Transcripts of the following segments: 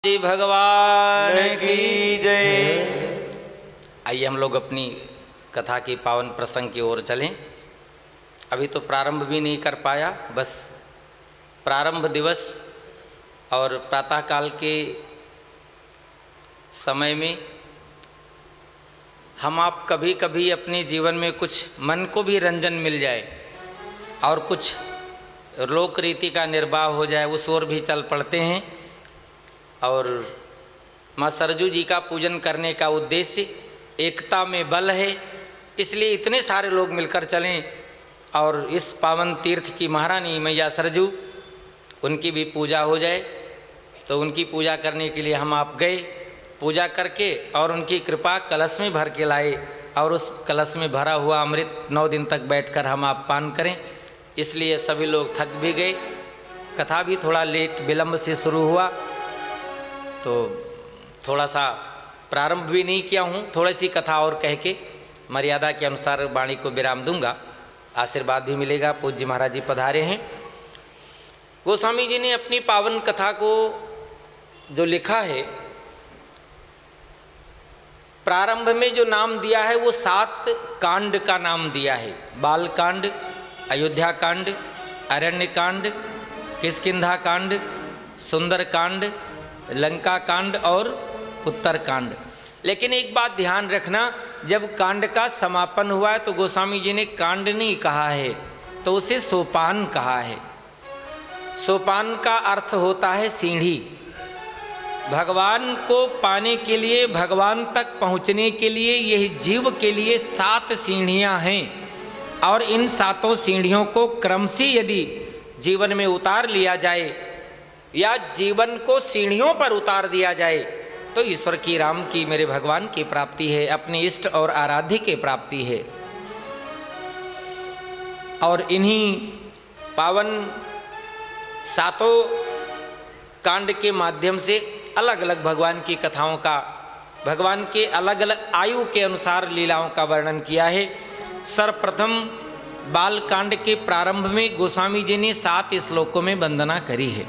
जी भगवान की जय। आइए हम लोग अपनी कथा की पावन प्रसंग की ओर चलें। अभी तो प्रारंभ भी नहीं कर पाया, बस प्रारंभ दिवस और प्रातःकाल के समय में हम आप कभी कभी अपने जीवन में कुछ मन को भी रंजन मिल जाए और कुछ लोक रीति का निर्वाह हो जाए, उस ओर भी चल पड़ते हैं। और माँ सरजू जी का पूजन करने का उद्देश्य एकता में बल है, इसलिए इतने सारे लोग मिलकर चलें और इस पावन तीर्थ की महारानी मैया सरजू, उनकी भी पूजा हो जाए। तो उनकी पूजा करने के लिए हम आप गए, पूजा करके और उनकी कृपा कलश में भर के लाए और उस कलश में भरा हुआ अमृत 9 दिन तक बैठकर हम आप पान करें। इसलिए सभी लोग थक भी गए, कथा भी थोड़ा लेट विलम्ब से शुरू हुआ, तो थोड़ा सा प्रारंभ भी नहीं किया हूँ। थोड़ी सी कथा और कह के मर्यादा के अनुसार वाणी को विराम दूंगा, आशीर्वाद भी मिलेगा। पूज्य महाराज जी पधारे हैं। गोस्वामी जी ने अपनी पावन कथा को जो लिखा है, प्रारंभ में जो नाम दिया है वो 7 कांड का नाम दिया है। बाल कांड, अयोध्या कांड, अरण्य कांड, किष्किंधा कांड, सुंदर कांड, लंका कांड और उत्तर कांड। लेकिन एक बात ध्यान रखना, जब कांड का समापन हुआ है तो गोस्वामी जी ने कांड नहीं कहा है, तो उसे सोपान कहा है। सोपान का अर्थ होता है सीढ़ी। भगवान को पाने के लिए, भगवान तक पहुंचने के लिए यह जीव के लिए 7 सीढ़ियां हैं और इन 7 सीढ़ियों को क्रम से यदि जीवन में उतार लिया जाए या जीवन को सीढ़ियों पर उतार दिया जाए तो ईश्वर की, राम की, मेरे भगवान की प्राप्ति है, अपने इष्ट और आराध्य की प्राप्ति है। और इन्हीं पावन 7 कांड के माध्यम से अलग अलग भगवान की कथाओं का, भगवान के अलग अलग आयु के अनुसार लीलाओं का वर्णन किया है। सर्वप्रथम बाल कांड के प्रारंभ में गोस्वामी जी ने 7 श्लोकों में वंदना करी है।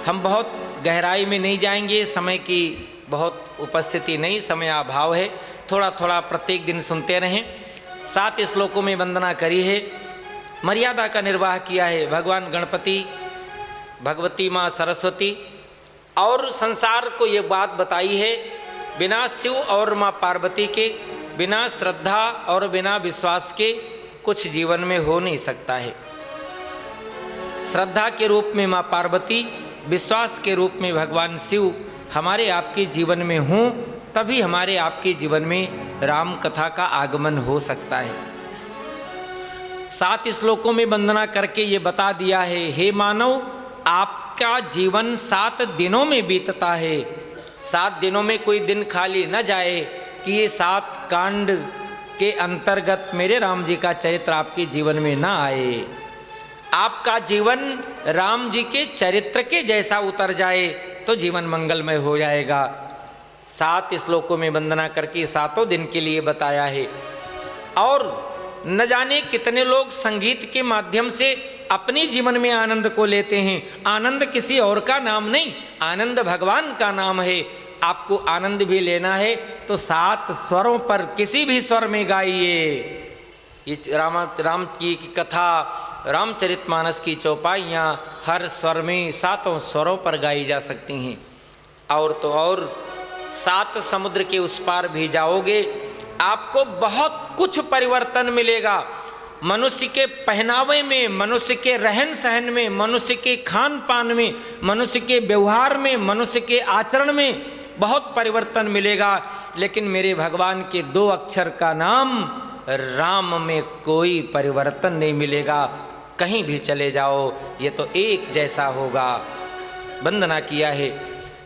हम बहुत गहराई में नहीं जाएंगे, समय की बहुत उपस्थिति नहीं, समय अभाव है, थोड़ा थोड़ा प्रत्येक दिन सुनते रहें। 7 श्लोकों में वंदना करी है, मर्यादा का निर्वाह किया है। भगवान गणपति, भगवती माँ सरस्वती और संसार को ये बात बताई है, बिना शिव और माँ पार्वती के, बिना श्रद्धा और बिना विश्वास के कुछ जीवन में हो नहीं सकता है। श्रद्धा के रूप में माँ पार्वती, विश्वास के रूप में भगवान शिव हमारे आपके जीवन में हों, तभी हमारे आपके जीवन में राम कथा का आगमन हो सकता है। 7 श्लोकों में वंदना करके ये बता दिया है, हे मानव, आपका जीवन 7 दिनों में बीतता है। 7 दिनों में कोई दिन खाली न जाए कि ये 7 कांड के अंतर्गत मेरे राम जी का चरित्र आपके जीवन में ना आए। आपका जीवन राम जी के चरित्र के जैसा उतर जाए तो जीवन मंगलमय हो जाएगा। 7 श्लोकों में वंदना करके 7 दिन के लिए बताया है। और न जाने कितने लोग संगीत के माध्यम से अपने जीवन में आनंद को लेते हैं। आनंद किसी और का नाम नहीं, आनंद भगवान का नाम है। आपको आनंद भी लेना है तो 7 स्वरों पर किसी भी स्वर में गाइए। ये राम की कथा, रामचरितमानस की चौपाइयाँ हर स्वर में 7 स्वरों पर गाई जा सकती हैं। और तो और 7 समुद्र के उस पार भी जाओगे, आपको बहुत कुछ परिवर्तन मिलेगा। मनुष्य के पहनावे में, मनुष्य के रहन सहन में, मनुष्य के खान पान में, मनुष्य के व्यवहार में, मनुष्य के आचरण में बहुत परिवर्तन मिलेगा। लेकिन मेरे भगवान के 2 अक्षर का नाम राम में कोई परिवर्तन नहीं मिलेगा। कहीं भी चले जाओ ये तो एक जैसा होगा। वंदना किया है।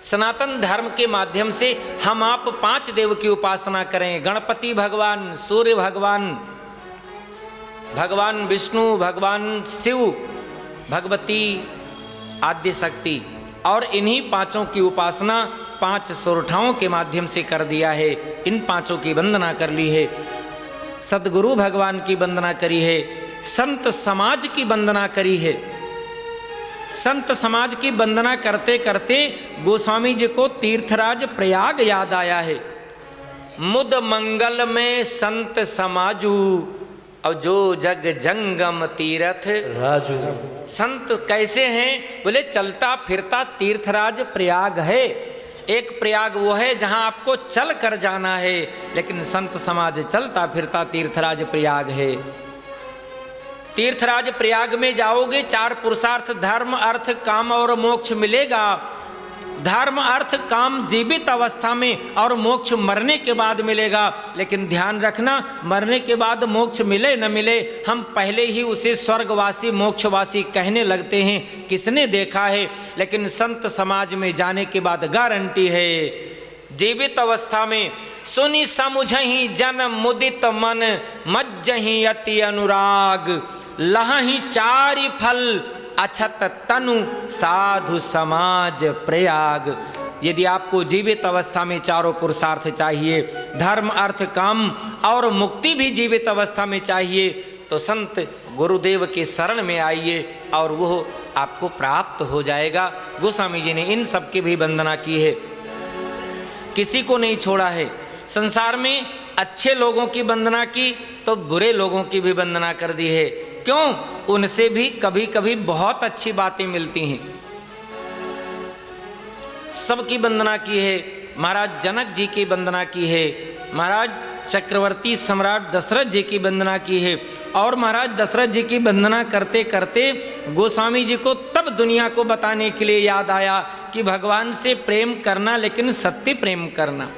सनातन धर्म के माध्यम से हम आप 5 देव की उपासना करें। गणपति भगवान, सूर्य भगवान, भगवान विष्णु, भगवान शिव, भगवती आद्य शक्ति, और इन्हीं 5 की उपासना 5 सोरठाओं के माध्यम से कर दिया है। इन 5 की वंदना कर ली है। सदगुरु भगवान की वंदना करी है, संत समाज की वंदना करी है। संत समाज की वंदना करते करते गोस्वामी जी को तीर्थराज प्रयाग याद आया है। मुद मंगल में संत समाजू और जो जग जंगम तीर्थ राजू। संत कैसे हैं? बोले चलता फिरता तीर्थराज प्रयाग है। एक प्रयाग वो है जहां आपको चल कर जाना है, लेकिन संत समाज चलता फिरता तीर्थराज प्रयाग है। तीर्थराज प्रयाग में जाओगे, 4 पुरुषार्थ धर्म अर्थ काम और मोक्ष मिलेगा। धर्म अर्थ काम जीवित अवस्था में और मोक्ष मरने के बाद मिलेगा। लेकिन ध्यान रखना, मरने के बाद मोक्ष मिले न मिले, हम पहले ही उसे स्वर्गवासी मोक्षवासी कहने लगते हैं। किसने देखा है? लेकिन संत समाज में जाने के बाद गारंटी है। जीवित अवस्था में सुनी समुझहि जन मुदित मन, मज्जहि अति अनुराग, लहहि 4 फल अछत तनु साधु समाज प्रयाग। यदि आपको जीवित अवस्था में 4 पुरुषार्थ चाहिए, धर्म अर्थ काम और मुक्ति भी जीवित अवस्था में चाहिए, तो संत गुरुदेव के शरण में आइए और वो आपको प्राप्त हो जाएगा। गोस्वामी जी ने इन सब की भी वंदना की है, किसी को नहीं छोड़ा है। संसार में अच्छे लोगों की वंदना की तो बुरे लोगों की भी वंदना कर दी है। क्यों? उनसे भी कभी कभी बहुत अच्छी बातें मिलती हैं। सबकी वंदना की है। महाराज जनक जी की वंदना की है, महाराज चक्रवर्ती सम्राट दशरथ जी की वंदना की है। और महाराज दशरथ जी की वंदना करते करते गोस्वामी जी को तब दुनिया को बताने के लिए याद आया कि भगवान से प्रेम करना, लेकिन सत्य प्रेम करना,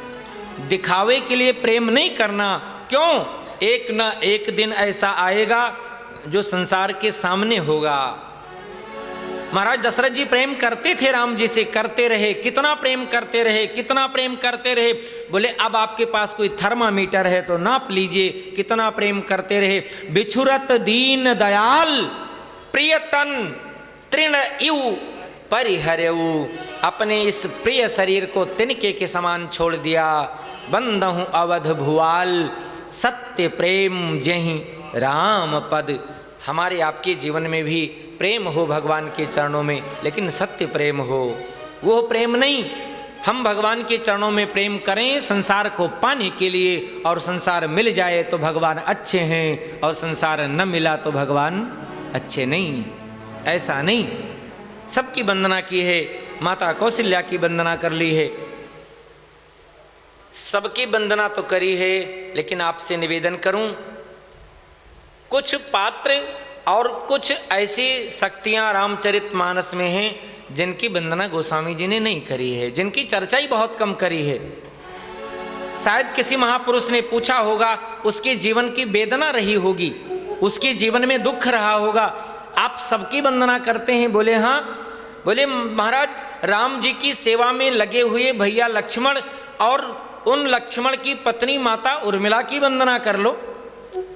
दिखावे के लिए प्रेम नहीं करना। क्यों? एक न एक दिन ऐसा आएगा जो संसार के सामने होगा। महाराज दशरथ जी प्रेम करते थे राम जी से, करते रहे, कितना प्रेम करते रहे, कितना प्रेम करते रहे। बोले अब आपके पास कोई थर्मामीटर है तो नाप लीजिए, कितना प्रेम करते रहे। बिछुरत दीन दयाल प्रियतन तृण इव परिहरेऊ, अपने इस प्रिय शरीर को तिनके के समान छोड़ दिया। बंदहु अवध भुआल सत्य प्रेम जहि राम पद। हमारे आपके जीवन में भी प्रेम हो भगवान के चरणों में, लेकिन सत्य प्रेम हो। वो प्रेम नहीं, हम भगवान के चरणों में प्रेम करें संसार को पाने के लिए, और संसार मिल जाए तो भगवान अच्छे हैं, और संसार न मिला तो भगवान अच्छे नहीं। ऐसा नहीं। सबकी वंदना की है। माता कौशल्या की वंदना कर ली है, सबकी वंदना तो करी है। लेकिन आपसे निवेदन करूं, कुछ पात्र और कुछ ऐसी शक्तियां रामचरितमानस में हैं जिनकी वंदना गोस्वामी जी ने नहीं करी है, जिनकी चर्चा ही बहुत कम करी है। शायद किसी महापुरुष ने पूछा होगा, उसके जीवन की वेदना रही होगी, उसके जीवन में दुख रहा होगा। आप सबकी वंदना करते हैं? बोले हाँ। बोले महाराज राम जी की सेवा में लगे हुए भैया लक्ष्मण और उन लक्ष्मण की पत्नी माता उर्मिला की वंदना कर लो।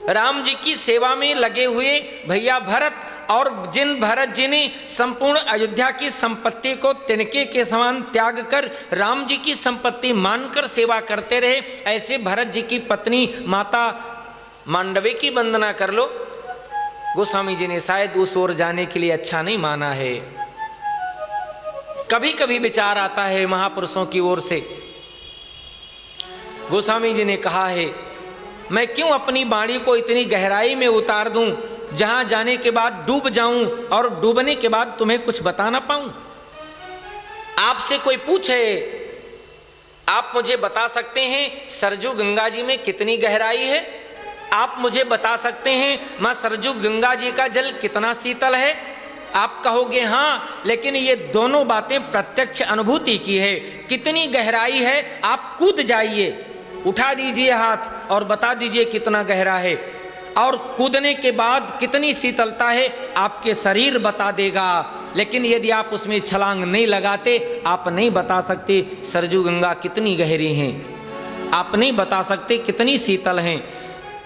राम जी की सेवा में लगे हुए भैया भरत, और जिन भरत जी ने संपूर्ण अयोध्या की संपत्ति को तिनके के समान त्याग कर राम जी की संपत्ति मानकर सेवा करते रहे, ऐसे भरत जी की पत्नी माता मांडवी की वंदना कर लो। गोस्वामी जी ने शायद उस ओर जाने के लिए अच्छा नहीं माना है। कभी कभी विचार आता है महापुरुषों की ओर से। गोस्वामी जी ने कहा है, मैं क्यों अपनी वाणी को इतनी गहराई में उतार दूं जहां जाने के बाद डूब जाऊं, और डूबने के बाद तुम्हें कुछ बता ना पाऊं। आपसे कोई पूछे, आप मुझे बता सकते हैं सरजू गंगा जी में कितनी गहराई है? आप मुझे बता सकते हैं मां सरजू गंगा जी का जल कितना शीतल है? आप कहोगे हाँ, लेकिन ये दोनों बातें प्रत्यक्ष अनुभूति की है। कितनी गहराई है, आप कूद जाइए, उठा दीजिए हाथ और बता दीजिए कितना गहरा है, और कूदने के बाद कितनी शीतलता है आपके शरीर बता देगा। लेकिन यदि आप उसमें छलांग नहीं लगाते, आप नहीं बता सकते सरजू गंगा कितनी गहरी हैं, आप नहीं बता सकते कितनी शीतल हैं।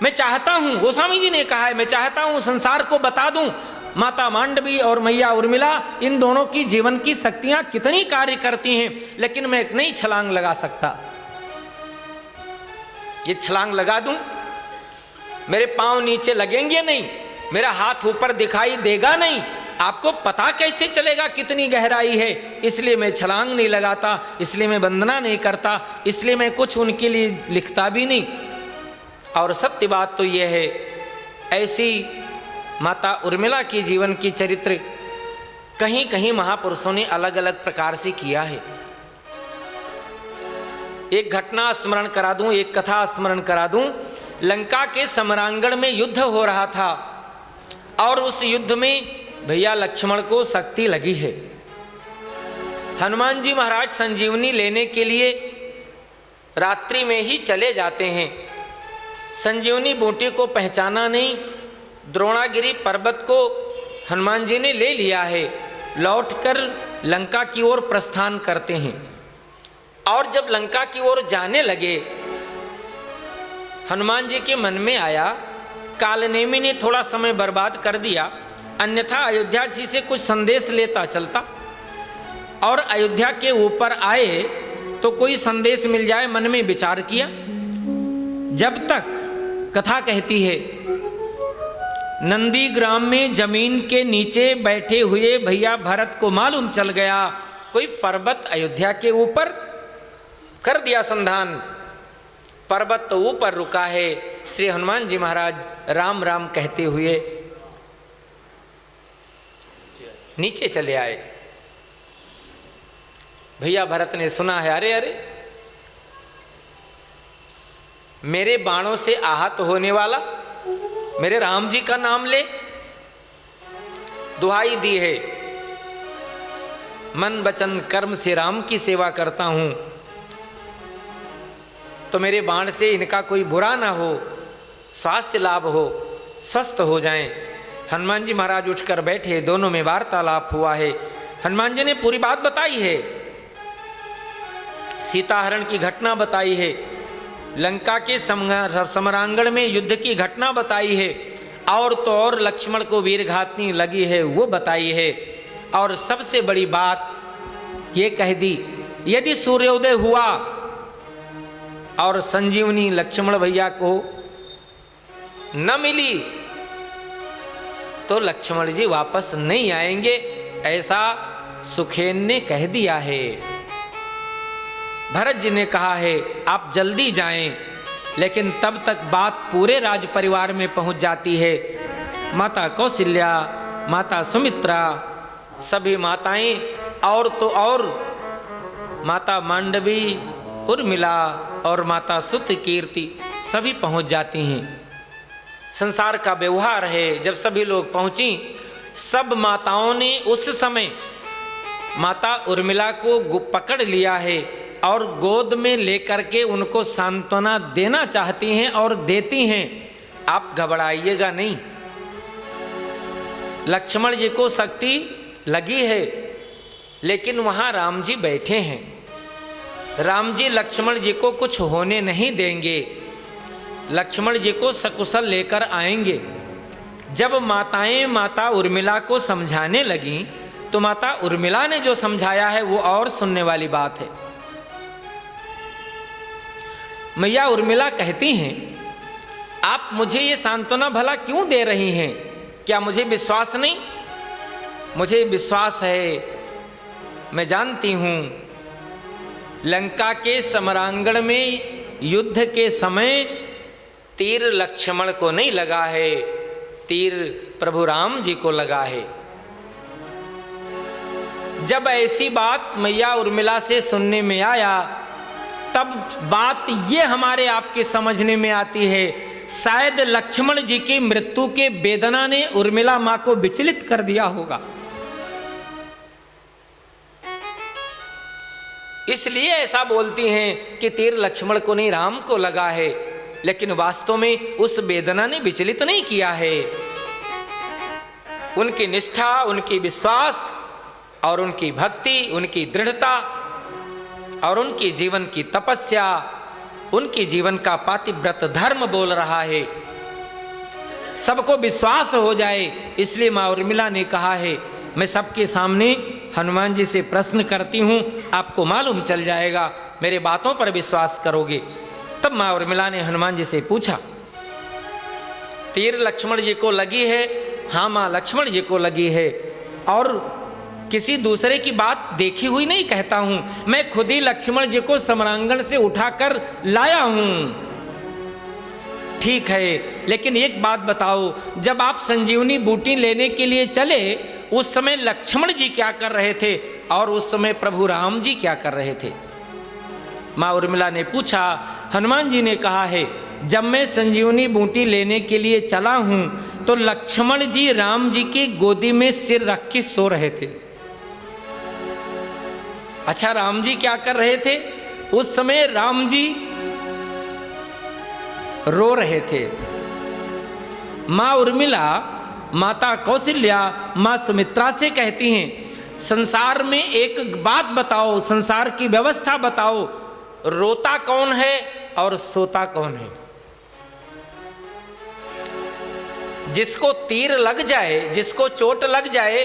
मैं चाहता हूं, गोस्वामी जी ने कहा है, मैं चाहता हूं संसार को बता दूं माता मांडवी और मैया उर्मिला, इन दोनों की जीवन की शक्तियां कितनी कार्य करती हैं, लेकिन मैं नहीं छलांग लगा सकता। ये छलांग लगा दूं, मेरे पांव नीचे लगेंगे नहीं, मेरा हाथ ऊपर दिखाई देगा नहीं, आपको पता कैसे चलेगा कितनी गहराई है? इसलिए मैं छलांग नहीं लगाता, इसलिए मैं वंदना नहीं करता, इसलिए मैं कुछ उनके लिए लिखता भी नहीं। और सत्य बात तो यह है, ऐसी माता उर्मिला की जीवन की चरित्र कहीं कहीं महापुरुषों ने अलग अलग प्रकार से किया है। एक घटना स्मरण करा दूं, एक कथा स्मरण करा दूं। लंका के समरांगण में युद्ध हो रहा था और उस युद्ध में भैया लक्ष्मण को शक्ति लगी है। हनुमान जी महाराज संजीवनी लेने के लिए रात्रि में ही चले जाते हैं। संजीवनी बूटी को पहचाना नहीं, द्रोणागिरी पर्वत को हनुमान जी ने ले लिया है। लौटकर लंका की ओर प्रस्थान करते हैं और जब लंका की ओर जाने लगे, हनुमान जी के मन में आया, कालनेमी ने थोड़ा समय बर्बाद कर दिया, अन्यथा अयोध्या जी से कुछ संदेश लेता चलता और अयोध्या के ऊपर आए तो कोई संदेश मिल जाए। मन में विचार किया। जब तक कथा कहती है, नंदीग्राम में जमीन के नीचे बैठे हुए भैया भरत को मालूम चल गया कोई पर्वत अयोध्या के ऊपर। कर दिया संधान, पर्वत तो ऊपर रुका है। श्री हनुमान जी महाराज राम राम कहते हुए नीचे चले आए। भैया भरत ने सुना है, अरे अरे मेरे बाणों से आहत होने वाला मेरे राम जी का नाम ले, दुहाई दी है, मन वचन कर्म से राम की सेवा करता हूं, तो मेरे बाण से इनका कोई बुरा ना हो, स्वास्थ्य लाभ हो, स्वस्थ हो जाएं। हनुमान जी महाराज उठकर बैठे, दोनों में वार्तालाप हुआ है। हनुमान जी ने पूरी बात बताई है, सीताहरण की घटना बताई है, लंका के समरांगण में युद्ध की घटना बताई है, और तो और लक्ष्मण को वीरघातनी लगी है वो बताई है। और सबसे बड़ी बात ये कह दी, यदि सूर्योदय हुआ और संजीवनी लक्ष्मण भैया को न मिली तो लक्ष्मण जी वापस नहीं आएंगे, ऐसा सुखेन ने कह दिया है। भरत जी ने कहा है आप जल्दी जाएं, लेकिन तब तक बात पूरे राज परिवार में पहुंच जाती है। माता कौशल्या, माता सुमित्रा, सभी माताएं और तो और माता मांडवी, उर्मिला और माता सुत कीर्ति सभी पहुंच जाती हैं। संसार का व्यवहार है, जब सभी लोग पहुंची, सब माताओं ने उस समय माता उर्मिला को पकड़ लिया है और गोद में लेकर के उनको सांत्वना देना चाहती हैं और देती हैं। आप घबराइएगा नहीं, लक्ष्मण जी को शक्ति लगी है, लेकिन वहां राम जी बैठे हैं। राम जी लक्ष्मण जी को कुछ होने नहीं देंगे, लक्ष्मण जी को सकुशल लेकर आएंगे। जब माताएं माता उर्मिला को समझाने लगी तो माता उर्मिला ने जो समझाया है वो और सुनने वाली बात है। मैया उर्मिला कहती हैं, आप मुझे ये सांत्वना भला क्यों दे रही हैं? क्या मुझे विश्वास नहीं? मुझे विश्वास है, मैं जानती हूं लंका के समरांगण में युद्ध के समय तीर लक्ष्मण को नहीं लगा है, तीर प्रभु राम जी को लगा है। जब ऐसी बात मैया उर्मिला से सुनने में आया, तब बात ये हमारे आपके समझने में आती है, शायद लक्ष्मण जी की मृत्यु के वेदना ने उर्मिला मां को विचलित कर दिया होगा, इसलिए ऐसा बोलती हैं कि तीर लक्ष्मण को नहीं राम को लगा है। लेकिन वास्तव में उस वेदना ने विचलित नहीं किया है। उनकी निष्ठा, उनकी विश्वास और उनकी भक्ति, उनकी दृढ़ता और उनकी जीवन की तपस्या, उनकी जीवन का पातिव्रत धर्म बोल रहा है, सबको विश्वास हो जाए। इसलिए मां उर्मिला ने कहा है, मैं सबके सामने हनुमान जी से प्रश्न करती हूं, आपको मालूम चल जाएगा, मेरे बातों पर विश्वास करोगे। तब मां उर्मिला ने हनुमान जी से पूछा, तीर लक्ष्मण जी को लगी है? हाँ मां, लक्ष्मण जी को लगी है। और किसी दूसरे की बात देखी हुई नहीं कहता हूं, मैं खुद ही लक्ष्मण जी को सम्रांगण से उठाकर लाया हूं। ठीक है, लेकिन एक बात बताओ, जब आप संजीवनी बूटी लेने के लिए चले उस समय लक्ष्मण जी क्या कर रहे थे और उस समय प्रभु राम जी क्या कर रहे थे? माँ उर्मिला ने पूछा। हनुमान जी ने कहा है, जब मैं संजीवनी बूटी लेने के लिए चला हूं तो लक्ष्मण जी राम जी की गोदी में सिर रख के सो रहे थे। अच्छा, राम जी क्या कर रहे थे? उस समय राम जी रो रहे थे। माँ उर्मिला माता कौशल्या माँ सुमित्रा से कहती हैं, संसार में एक बात बताओ, संसार की व्यवस्था बताओ, रोता कौन है और सोता कौन है? जिसको तीर लग जाए, जिसको चोट लग जाए,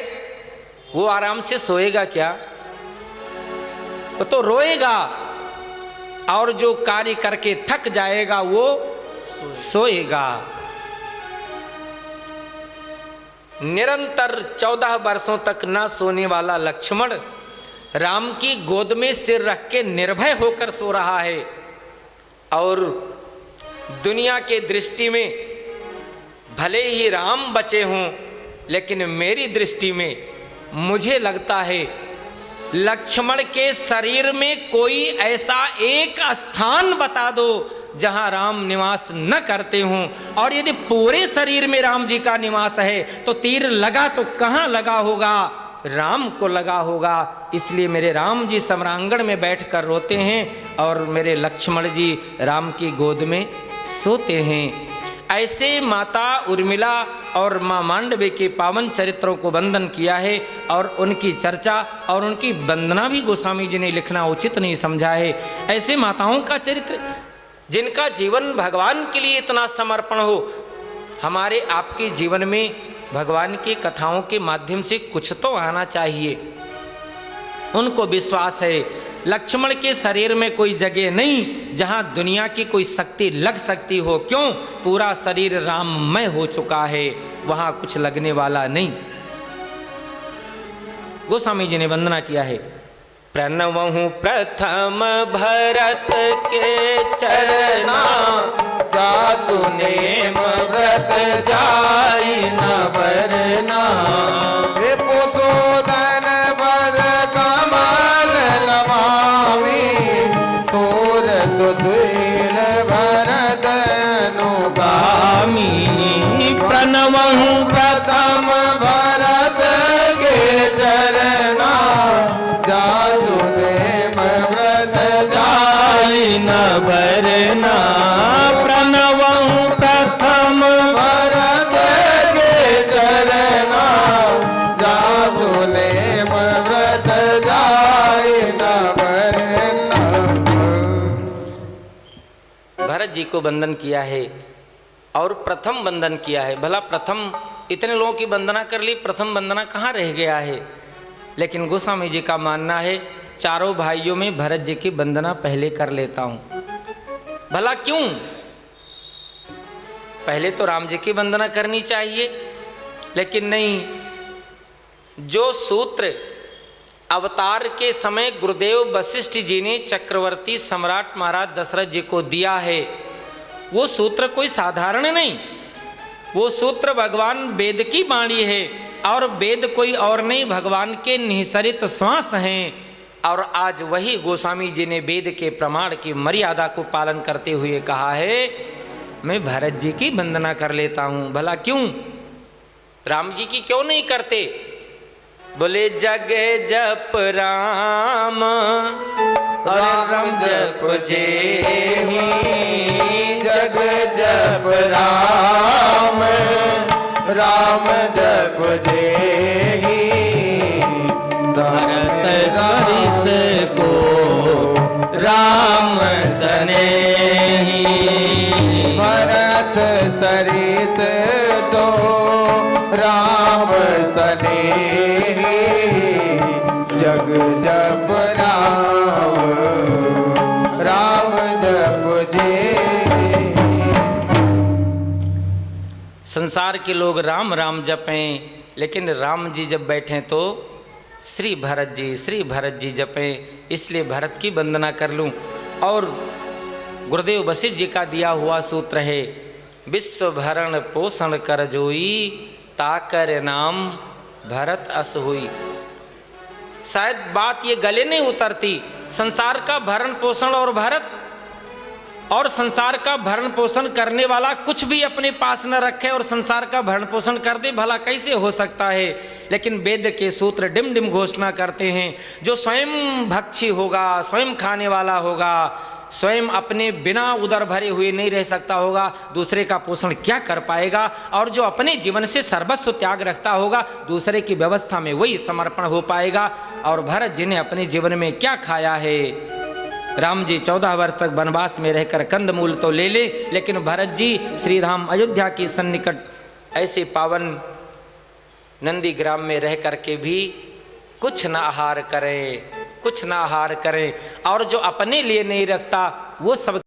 वो आराम से सोएगा क्या? वो तो रोएगा, और जो कार्य करके थक जाएगा वो सोएगा। निरंतर 14 वर्षों तक ना सोने वाला लक्ष्मण राम की गोद में सिर रख के निर्भय होकर सो रहा है। और दुनिया के दृष्टि में भले ही राम बचे हों, लेकिन मेरी दृष्टि में मुझे लगता है लक्ष्मण के शरीर में कोई ऐसा एक स्थान बता दो जहां राम निवास न करते हों। और यदि पूरे शरीर में राम जी का निवास है तो तीर लगा तो कहां लगा होगा? राम को लगा होगा। इसलिए मेरे राम जी सम्रांगण में बैठकर रोते हैं और मेरे लक्ष्मण जी राम की गोद में सोते हैं। ऐसे माता उर्मिला और माँ मांडवी के पावन चरित्रों को वंदन किया है और उनकी चर्चा और उनकी वंदना भी गोस्वामी जी ने लिखना उचित नहीं समझा है। ऐसे माताओं का चरित्र जिनका जीवन भगवान के लिए इतना समर्पण हो, हमारे आपके जीवन में भगवान की कथाओं के माध्यम से कुछ तो आना चाहिए। उनको विश्वास है लक्ष्मण के शरीर में कोई जगह नहीं जहां दुनिया की कोई शक्ति लग सकती हो। क्यों? पूरा शरीर राममय हो चुका है, वहां कुछ लगने वाला नहीं। गोस्वामी जी ने वंदना किया है, प्रणवहु प्रथम भरत के चरना, जासु नेम व्रत जाई न बरना। रिपुसूदन पद कमल नमामि, सूर सुशील भरत अनुगामी। प्रणवहु प्रथम भरत के चरना, जासु नेम व्रत जाई न बरना। प्रणवहु प्रथम भरत के चरना, जासु नेम व्रत जाई न बरना। भरत जी को वंदन किया है और प्रथम वंदन किया है। भला प्रथम इतने लोगों की वंदना कर ली, प्रथम वंदना कहाँ रह गया है? लेकिन गोस्वामी जी का मानना है चारों भाइयों में भरत जी की वंदना पहले कर लेता हूं। भला क्यों? पहले तो राम जी की वंदना करनी चाहिए, लेकिन नहीं। जो सूत्र अवतार के समय गुरुदेव वशिष्ठ जी ने चक्रवर्ती सम्राट महाराज दशरथ जी को दिया है, वो सूत्र कोई साधारण नहीं। वो सूत्र भगवान वेद की वाणी है और वेद कोई और नहीं, भगवान के निःसरित श्वास हैं। और आज वही गोस्वामी जी ने वेद के प्रमाण की मर्यादा को पालन करते हुए कहा है, मैं भरत जी की वंदना कर लेता हूं। भला क्यों? राम जी की क्यों नहीं करते? बोले जग जप राम राम जप जेहि, जग जप राम, राम जप जेहि। भरत सरिस को राम सनेहि, भरत सरिस सो राम सनेहि। जग जप राम, राम जप जेहि। संसार के लोग राम राम जपें, लेकिन राम जी जब बैठे तो श्री भरत जी जपें, इसलिए भरत की वंदना कर लूं। और गुरुदेव वशिष्ठ जी का दिया हुआ सूत्र है, विश्व भरण पोषण कर जोई, ताकर नाम भरत अस हुई। शायद बात ये गले नहीं उतरती, संसार का भरण पोषण और भरत, और संसार का भरण पोषण करने वाला कुछ भी अपने पास न रखे और संसार का भरण पोषण कर दे, भला कैसे हो सकता है। लेकिन वेद के सूत्र डिम डिम घोषणा करते हैं, जो स्वयं भक्षी होगा, स्वयं खाने वाला होगा, स्वयं अपने बिना उदर भरे हुए नहीं रह सकता होगा, दूसरे का पोषण क्या कर पाएगा। और जो अपने जीवन से सर्वस्व त्याग रखता होगा, दूसरे की व्यवस्था में वही समर्पण हो पाएगा। और भरत जी ने अपने जीवन में क्या खाया है। राम जी 14 वर्ष तक वनवास में रहकर कंदमूल तो ले ले, लेकिन भरत जी श्रीधाम अयोध्या की सन्निकट ऐसे पावन नंदी ग्राम में रह करके भी कुछ न आहार करें, कुछ न आहार करें। और जो अपने लिए नहीं रखता वो सब